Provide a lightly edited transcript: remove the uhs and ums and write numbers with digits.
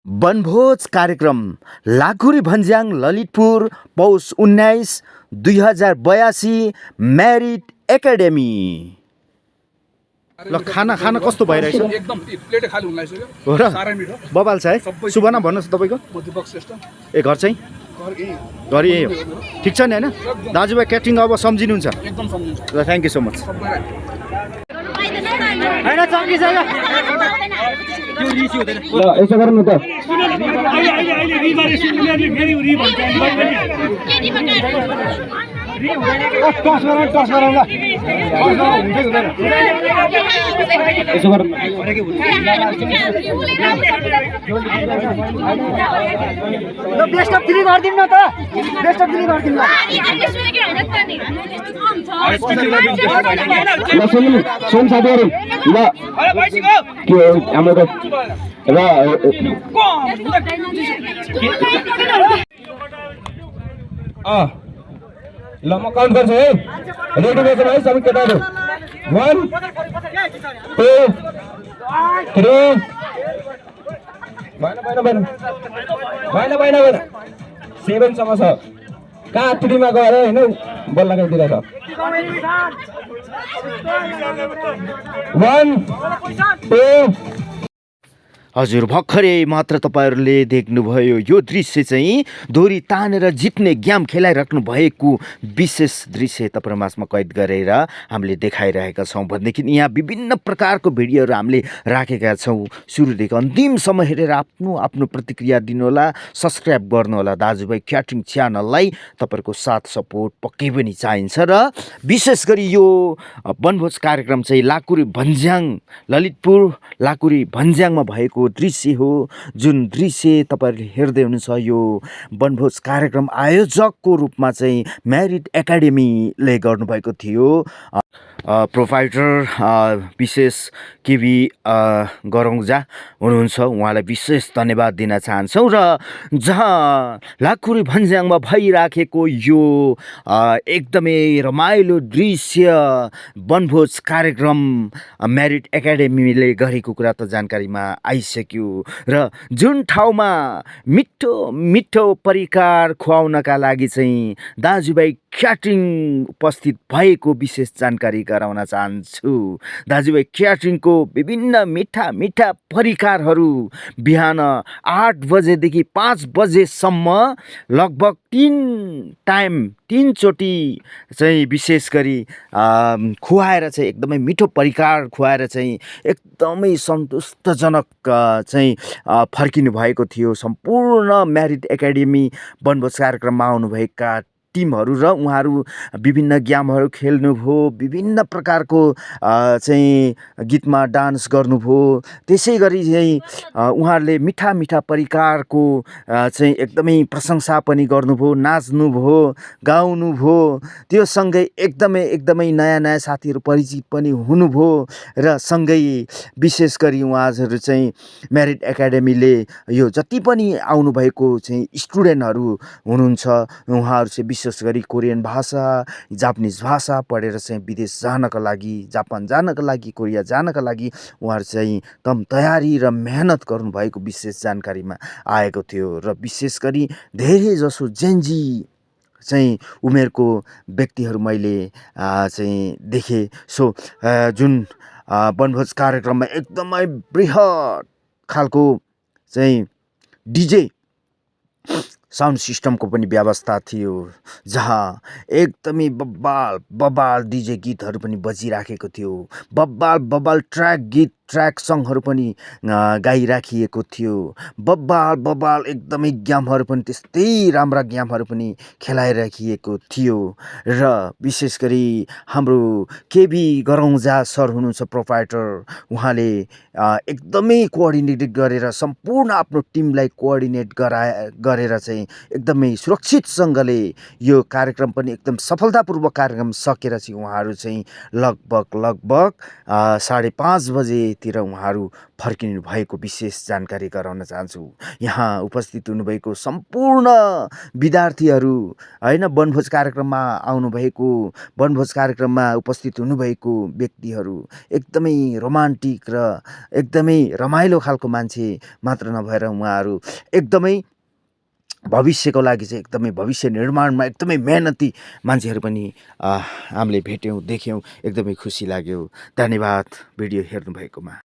वनभोज कार्यक्रम लाखुरी भन्ज्याङ ललितपुर पौष 19 2082 म्यारिट एकाडेमी। ल खाना खाना कस्तो भइरहेछ? एकदम प्लेटै खाली हुन लागिसक्यो। हो र साह्रै मिठो। बबाल छ है। शुभ नाम भन्नुहोस् तपाईँको? दीपक श्रेष्ठ। ए घर चाहिँ? घर यही हो। ठिक छ नि होइन? दाजुभाइ क्याटरिङ अब सम्झिनुहुन्छ? एकदम सम्झिन्छ। ल थ्याङ्क यू सो मच। ल यसो गरौँ न त। यसो गरौँ बेस्ट अफ 3 गरिदिउँ न त। बेस्ट अफ 3 गरिदिउँ न। ल सुन्नु सुन साथीहरू ल के हो हाम्रो त ल ल म काउन्ट गर्छु है। रेडी भएको है सबै केटाहरू? 1 2 3 भएन 7 सम्म छ। कहाँ 3 मा गएर होइन बल लगाइदिएर छ। 1 2 हजुर भर्खरै मात्र तपाईँहरूले देख्नुभयो यो दृश्य चाहिँ दोरी तानेर जित्ने गेम खेलाइराख्नु भएको विशेष दृश्य तपाईँहरू माझमा कैद गरेर हामीले देखाइरहेका छौँ भनेदेखि यहाँ विभिन्न प्रकारको भिडियोहरू हामीले राखेका छौँ। सुरुदेखि अन्तिमसम्म हेरेर आफ्नो प्रतिक्रिया दिनुहोला, सब्सक्राइब गर्नुहोला। दाजुभाइ क्याटरिङ च्यानललाई तपाईँहरूको साथ सपोर्ट पक्कै पनि चाहिन्छ। र विशेष गरी यो वनभोज कार्यक्रम चाहिँ लाकुरी भन्ज्याङ ललितपुर लाकुरी भन्ज्याङमा भएको दृश्य हो। जुन दृश्य तपाईँहरूले हेर्दै हुनुहुन्छ यो वनभोज कार्यक्रम आयोजकको रूपमा चाहिँ म्यारिट एकाडेमीले गर्नुभएको थियो। प्रोभाइडर विशेष केबी गरौँजा हुनुहुन्छ, उहाँलाई विशेष धन्यवाद दिन चाहन्छौँ। र जहाँ लाखुरी भन्ज्याङमा भइराखेको यो एकदमै रमाइलो दृश्य वनभोज कार्यक्रम म्यारिट एकाडेमीले गरेको कुरा त जानकारीमा आइसक्यो। र जुन ठाउँमा मिठो मिठो परिकार खुवाउनका लागि चाहिँ दाजुभाइ क्याटरिङ उपस्थित भएको विशेष जानकारी गराउन चाहन्छु। दाजुभाइ क्याटरिङको विभिन्न मिठा मिठा परिकारहरू बिहान 8 बजेदेखि 5 बजेसम्म लगभग 3 चोटि चाहिँ विशेष गरी खुवाएर चाहिँ एकदमै मिठो परिकार खुवाएर चाहिँ एकदमै सन्तुष्टजनक चाहिँ फर्किनु भएको थियो। सम्पूर्ण म्यारिट एकाडेमी वनभोज कार्यक्रममा आउनुभएका टिमहरू र उहाँहरू विभिन्न गेमहरू खेल्नुभयो, विभिन्न प्रकारको चाहिँ गीतमा डान्स गर्नुभयो। त्यसै गरी चाहिँ उहाँहरूले मिठा मिठा परिकारको चाहिँ एकदमै प्रशंसा पनि गर्नुभयो, नाच्नुभयो, गाउनुभयो। त्यो सँगै एकदमै नयाँ नयाँ साथीहरू परिचित पनि हुनुभयो। र सँगै विशेष गरी उहाँहरू चाहिँ म्यारिट एकाडेमीले यो जति पनि आउनुभएको चाहिँ स्टुडेन्टहरू हुनुहुन्छ उहाँहरू चाहिँ विशेष गरी कोरियन भाषा, जापानिज भाषा पढेर चाहिँ विदेश जानका लागि, जापान जानका लागि, कोरिया जानका लागि उहाँहरू चाहिँ तम तयारी र मेहनत गर्नुभएको विशेष जानकारीमा आएको थियो। र विशेष गरी धेरै जसो जेन्जी चाहिँ उमेरको व्यक्तिहरू मैले चाहिँ देखेँ। सो जुन वनभोज कार्यक्रममा एकदमै बृहत खालको चाहिँ डिजे साउन्ड सिस्टमको पनि व्यवस्था थियो, जहाँ एकदमै बब्बाल डिजे गीतहरू पनि बजिराखेको थियो। बब्बाल ट्र्याक सङहरू पनि गाइराखिएको थियो। बब्बाल एकदमै गेमहरू पनि त्यस्तै राम्रा गेमहरू पनि खेलाइराखिएको थियो। र विशेष गरी हाम्रो केबी गरौँजा सर हुनुहुन्छ प्रोभाइडर, उहाँले एकदमै कोअर्डिनेट गरेर सम्पूर्ण आफ्नो टिमलाई कोअर्डिनेट गरेर चाहिँ एकदमै सुरक्षितसँगले यो कार्यक्रम पनि एकदम सफलतापूर्वक कार्यक्रम सकेर चाहिँ उहाँहरू चाहिँ लगभग 5:30 बजे कार्यालयतिर उहाँहरू फर्किनु भएको विशेष जानकारी गराउन चाहन्छु। यहाँ उपस्थित हुनुभएको सम्पूर्ण विद्यार्थीहरू होइन, वनभोज कार्यक्रममा आउनुभएको, वनभोज कार्यक्रममा उपस्थित हुनुभएको व्यक्तिहरू एकदमै रोमान्टिक र एकदमै रमाइलो खालको मान्छे मात्र नभएर उहाँहरू एकदमै भविष्यको लागि चाहिँ एकदमै भविष्य निर्माणमा एकदमै मेहनती मान्छेहरू पनि हामीले भेट्यौँ, देख्यौँ। एकदमै खुसी लाग्यो। धन्यवाद भिडियो हेर्नुभएकोमा।